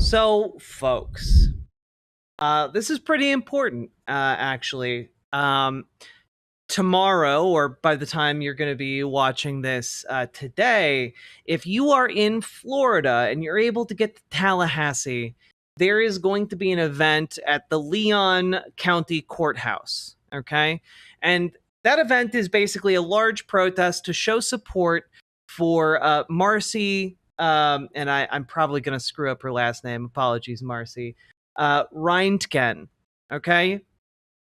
So, folks, this is pretty important, actually. Tomorrow, or by the time you're going to be watching this today, if you are in Florida and you're able to get to Tallahassee, there is going to be an event at the Leon County Courthouse. Okay. And that event is basically a large protest to show support for Marcy. And I'm probably going to screw up her last name. Apologies, Marcy. Rheintgen. Okay.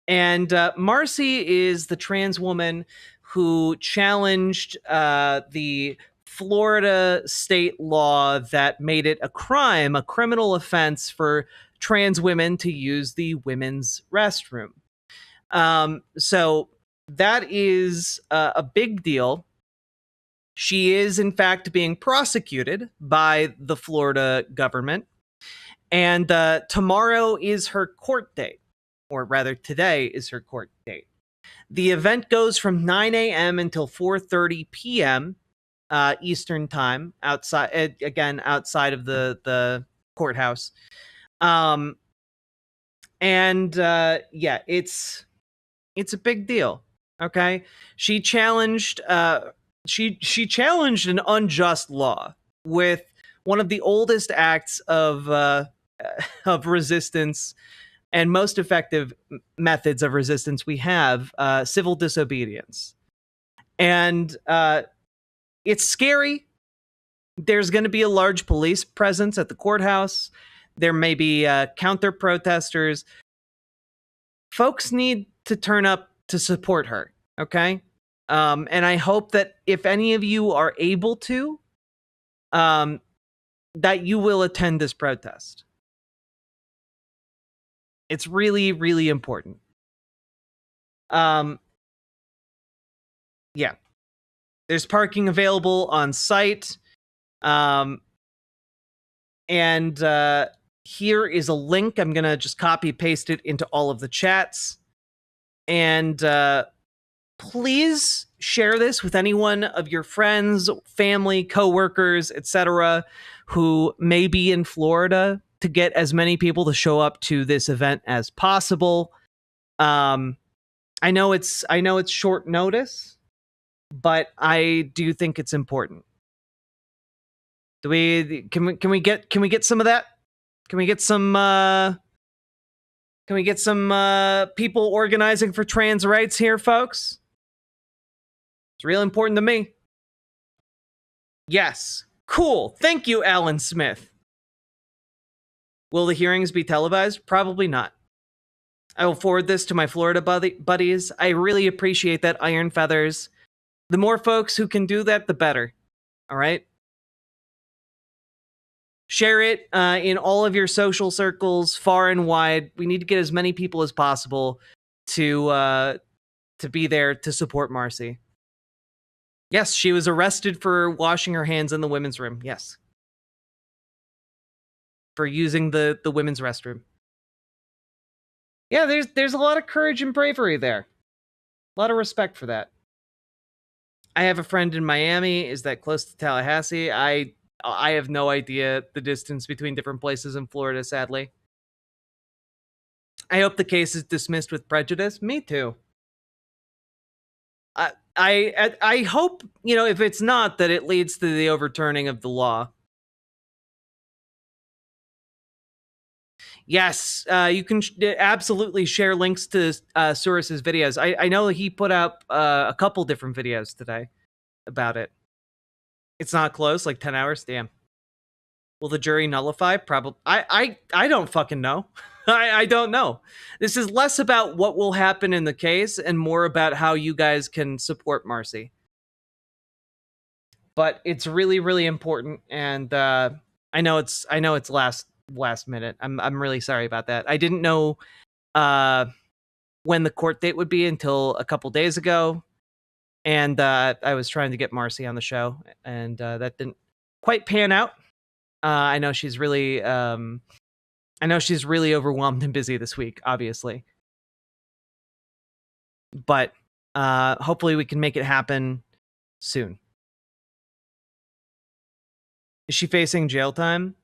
And Marcy is the trans woman who challenged the Florida state law that made it a crime, a criminal offense for trans women to use the women's restroom. So that is a big deal. She is, in fact, being prosecuted by the Florida government. And tomorrow is her court date, or rather, today is her court date. The event goes from 9 a.m. until 4:30 p.m. Eastern time, outside outside of the courthouse. Yeah, it's a big deal. Okay, she challenged she challenged an unjust law with one of the oldest acts of resistance and most effective methods of resistance we have, civil disobedience. And it's scary. There's going to be a large police presence at the courthouse. There may be counter protesters. Folks need to turn up to support her, okay? And I hope that if any of you are able to, that you will attend this protest. It's really, really important. Yeah. There's parking available on site. And here is a link. I'm going to just copy paste it into all of the chats. And please share this with anyone of your friends, family, coworkers, etc., who may be in Florida, to get as many people to show up to this event as possible. I know it's short notice, but I do think it's important. Can we get some of that? Can we get some people organizing for trans rights here, folks? It's real important to me. Yes. Cool. Thank you, Alan Smith. Will the hearings be televised? Probably not. I will forward this to my Florida buddies. I really appreciate that, Iron Feathers. The more folks who can do that, the better. All right? Share it in all of your social circles, far and wide. We need to get as many people as possible to be there to support Marcy. Yes, she was arrested for washing her hands in the women's room. Yes. For using the women's restroom. Yeah, there's a lot of courage and bravery there. A lot of respect for that. I have a friend in Miami. Is that close to Tallahassee? I have no idea the distance between different places in Florida, sadly. I hope the case is dismissed with prejudice. Me too. I hope, if it's not, that it leads to the overturning of the law. Yes, you can absolutely share links to Surus's videos. I know he put up a couple different videos today about it. It's not close, like 10 hours. Damn. Will the jury nullify? Probably. I don't fucking know. I don't know. This is less about what will happen in the case and more about how you guys can support Marcy. But it's really, really important, and I know it's last minute. I'm really sorry about that. I didn't know when the court date would be until a couple days ago, and I was trying to get Marcy on the show, and that didn't quite pan out. I know she's really overwhelmed and busy this week, obviously, but hopefully we can make it happen soon. Is she facing jail time?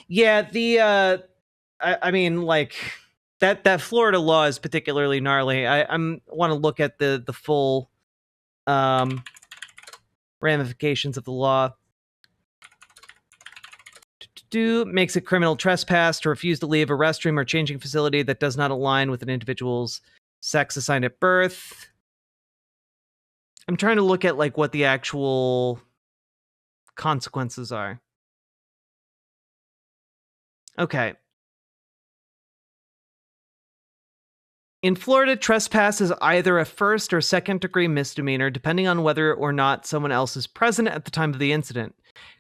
Yeah, I mean, like that Florida law is particularly gnarly. I'm want to look at the full um, ramifications of the law. Makes it criminal trespass to refuse to leave a restroom or changing facility that does not align with an individual's sex assigned at birth. I'm trying to look at like what the actual consequences are. Okay. In Florida, trespass is either a first or second degree misdemeanor, depending on whether or not someone else is present at the time of the incident.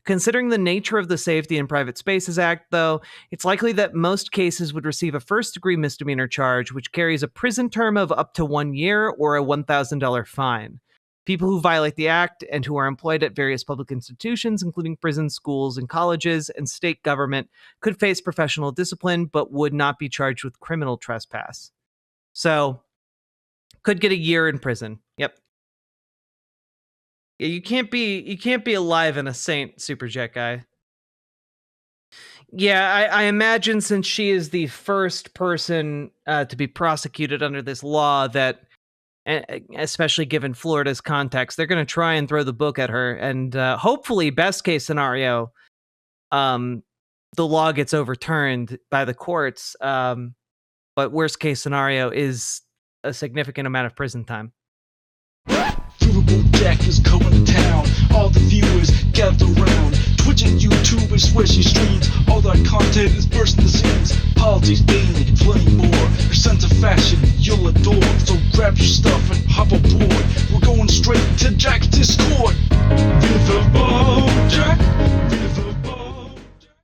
Considering the nature of the Safety and Private Spaces Act, though, it's likely that most cases would receive a first degree misdemeanor charge, which carries a prison term of up to 1 year or a $1,000 fine. People who violate the act and who are employed at various public institutions, including prisons, schools, and colleges, and state government, could face professional discipline but would not be charged with criminal trespass. So, could get a year in prison. Yep. Yeah, you can't be alive and a saint, Superjet guy. Yeah, I imagine since she is the first person to be prosecuted under this law, that especially given Florida's context, they're going to try and throw the book at her, and hopefully, best case scenario, um, the law gets overturned by the courts. But worst case scenario is a significant amount of prison time. Riverboat Jack is coming to town. All the viewers gather round. Twitch and YouTube and swishy streams. All that content is bursting the seams. Politics, gaming, and plenty more. Your sense of fashion you'll adore. So grab your stuff and hop aboard. We're going straight to Jack's Discord.